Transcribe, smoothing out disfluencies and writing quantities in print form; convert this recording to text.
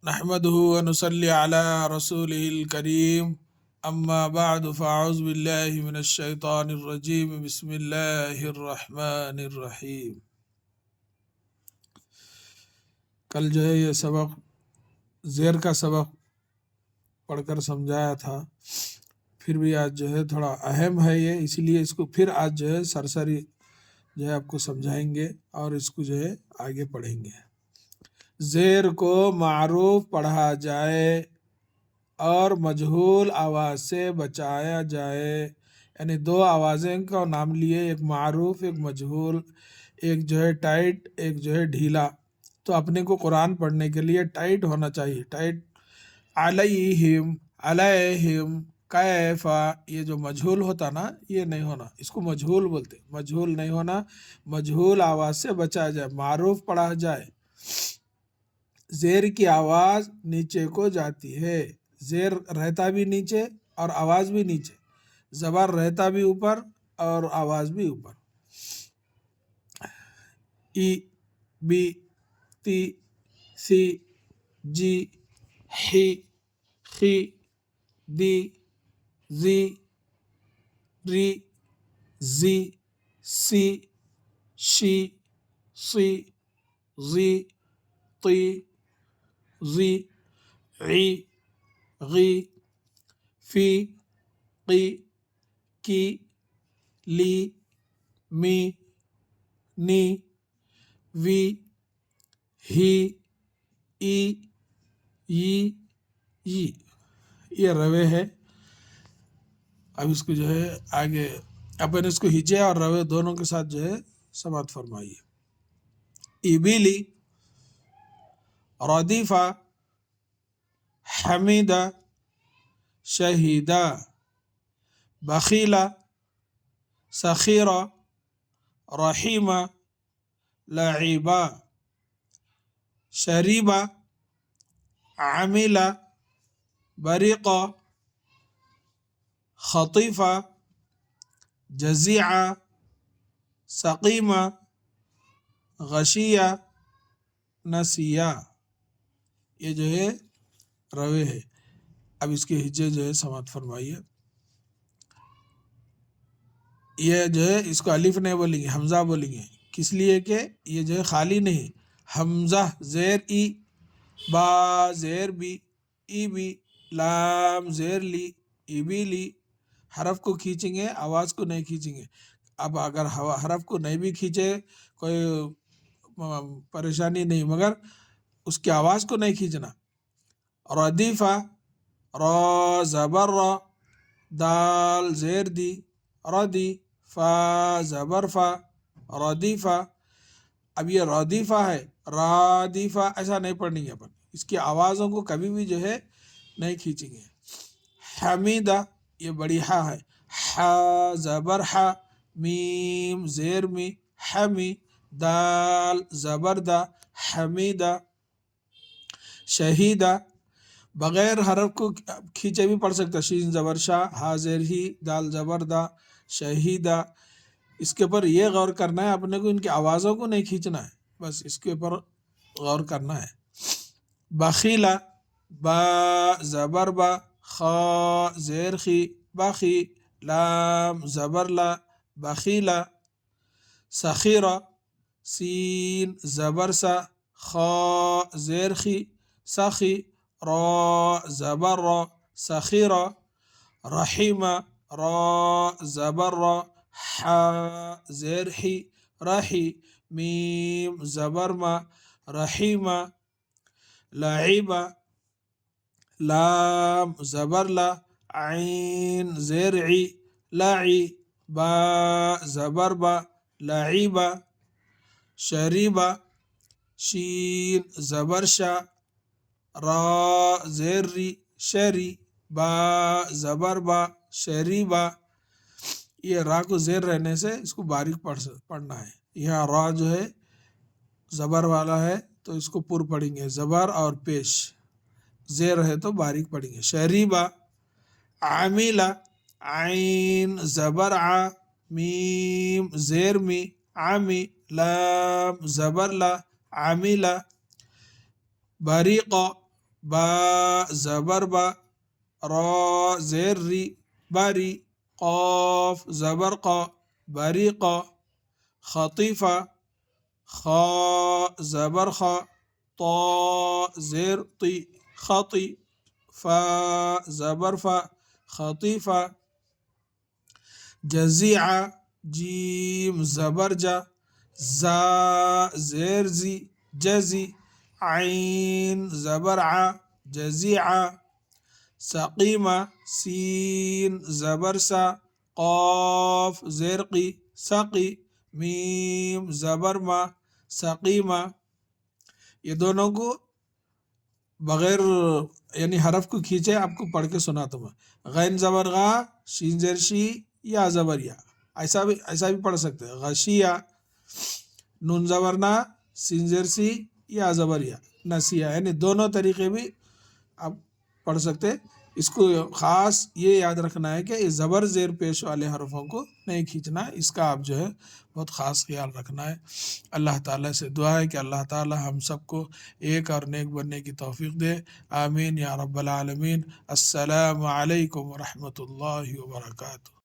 نحمده ونصلي على رسوله الكريم اما بعد فاعوذ بالله من الشيطان الرجيم بسم الله الرحمن الرحیم۔ کل جو ہے یہ سبق زیر کا سبق پڑھ کر سمجھایا تھا، پھر بھی آج جو ہے تھوڑا اہم ہے یہ، اسی لیے اس کو پھر آج جو ہے سرسری جو ہے آپ کو سمجھائیں گے اور اس کو جو ہے آگے پڑھیں گے۔ زیر کو معروف پڑھا جائے اور مجہول آواز سے بچایا جائے، یعنی دو آوازیں کا نام لیے، ایک معروف ایک مجہول، ایک جو ہے ٹائٹ ایک جو ہے ڈھیلا۔ تو اپنے کو قرآن پڑھنے کے لیے ٹائٹ ہونا چاہیے، ٹائٹ۔ علیہم، علیہم، کیفا، یہ جو مجہول ہوتا نا یہ نہیں ہونا، اس کو مجہول بولتے، مجہول نہیں ہونا، مجہول آواز سے بچایا جائے، معروف پڑھا جائے۔ زیر کی آواز نیچے کو جاتی ہے، زیر رہتا بھی نیچے اور آواز بھی نیچے، زبر رہتا بھی اوپر اور آواز بھی اوپر۔ ای، بی، تی، سی، جی، حی، خی، دی، زی، ری، زی، سی، شی، صی، زی، طی، ضی، عی، غی، فی، قی، کی، لی، می، نی، وی، ہی، ای، ی، یہ روے ہے۔ اب اس کو جو ہے آگے اپن اس کو ہجے اور روے دونوں کے ساتھ جو ہے سماعت فرمائیے۔ ابلی، ردیفہ، حمیدہ، شہیدہ، بخیلہ، سخیرہ، رحیمہ، لعیبہ، شریبہ، عاملہ، بریقہ، خطیفہ، جزیعہ، سقیمہ، غشیہ، نسیہ۔ یہ جو ہے روے ہے۔ اب اس کے ہجے جو ہے سماعت فرمائیے۔ یہ جو ہے اس کو الف نہیں بولیں گے، حمزہ بولیں گے، کس لیے کہ یہ جو ہے خالی نہیں، حمزہ زیر ای، با زیر بی، ای بی، لام زیر لی، ای بی لی۔ حرف کو کھینچیں گے، آواز کو نہیں کھینچیں گے۔ اب اگر حرف کو نہیں بھی کھینچے کوئی پریشانی نہیں، مگر اس کی آواز کو نہیں کھینچنا۔ ردیفہ، را زبر را، دال زیر دی، ردی، فا زبر فا، ردیفہ۔ اب یہ ردیفہ ہے، رادیفہ ایسا نہیں پڑھنی ہے اپن، اس کی آوازوں کو کبھی بھی جو ہے نہیں کھینچیں گے۔ حمیدہ، یہ بڑی ہا ہے، ہا زبر ہا، میم زیر می، حمی، دال زبر دا، حمیدہ۔ شہیدہ، بغیر حرف کو کھینچے بھی پڑھ سکتا، شین زبر شاہ، ہا زیر ہی، دال زبر دا، شہیدہ۔ اس کے اوپر یہ غور کرنا ہے اپنے کو، ان کی آوازوں کو نہیں کھینچنا ہے، بس اس کے اوپر غور کرنا ہے۔ بخیلہ، با زبر با، خا زیر خی، بخی، لام زبر لا، بخیلہ۔ سخیرہ، سین زبر سا، خا زیر خی، سخی، را زبر را، سخیرہ۔ رحیمہ، را زبر را، حا زیر حی، رحی، میم زبر ما، رحیمہ۔ لعیبہ، لام زبر لا، عین زیر عی، لعی، با زبر با، لعیبہ۔ شریبہ، شین زبر شا، را زیر ری، شری، با زبر با، شریبہ۔ یہ را کو زیر رہنے سے اس کو باریک پڑھنا ہے، یہاں را جو ہے زبر والا ہے تو اس کو پر پڑھیں گے، زبر اور پیش، زیر ہے تو باریک پڑھیں گے۔ شریبہ، عاملہ، عین زبر ع، میم زیر می، عامی، لام زبر لا، عاملہ۔ بریقہ، با زبر با، را زیر ری باری، قاف زبر قا بریقا، خطیفہ خا زبر خا، طا زیر طی خطی، فا زبر فا خطیفہ، جزیعہ جیم زبر جا، زا زیر زی جزی، عین زبر ع جزیعہ، سقیمہ سین زبر سا، قاف زیر قی سقی، میم زبر ما سقیمہ۔ یہ دونوں کو بغیر یعنی حرف کو کھینچے آپ کو پڑھ کے سناتا ہوں میں۔ غین زبر غا، شین زیر شی، یا زبر یا، ایسا بھی پڑھ سکتے ہیں، غشیہ، نون زبر نا، سین زیر سی، یا زبر یا، نسیہ، یعنی دونوں طریقے بھی آپ پڑھ سکتے۔ اس کو خاص یہ یاد رکھنا ہے کہ زبر زیر پیش والے حرفوں کو نہیں کھینچنا، اس کا آپ جو ہے بہت خاص خیال رکھنا ہے۔ اللہ تعالیٰ سے دعا ہے کہ اللہ تعالیٰ ہم سب کو ایک اور نیک بننے کی توفیق دے، آمین یا رب العالمین۔ السلام علیکم ورحمۃ اللہ وبرکاتہ۔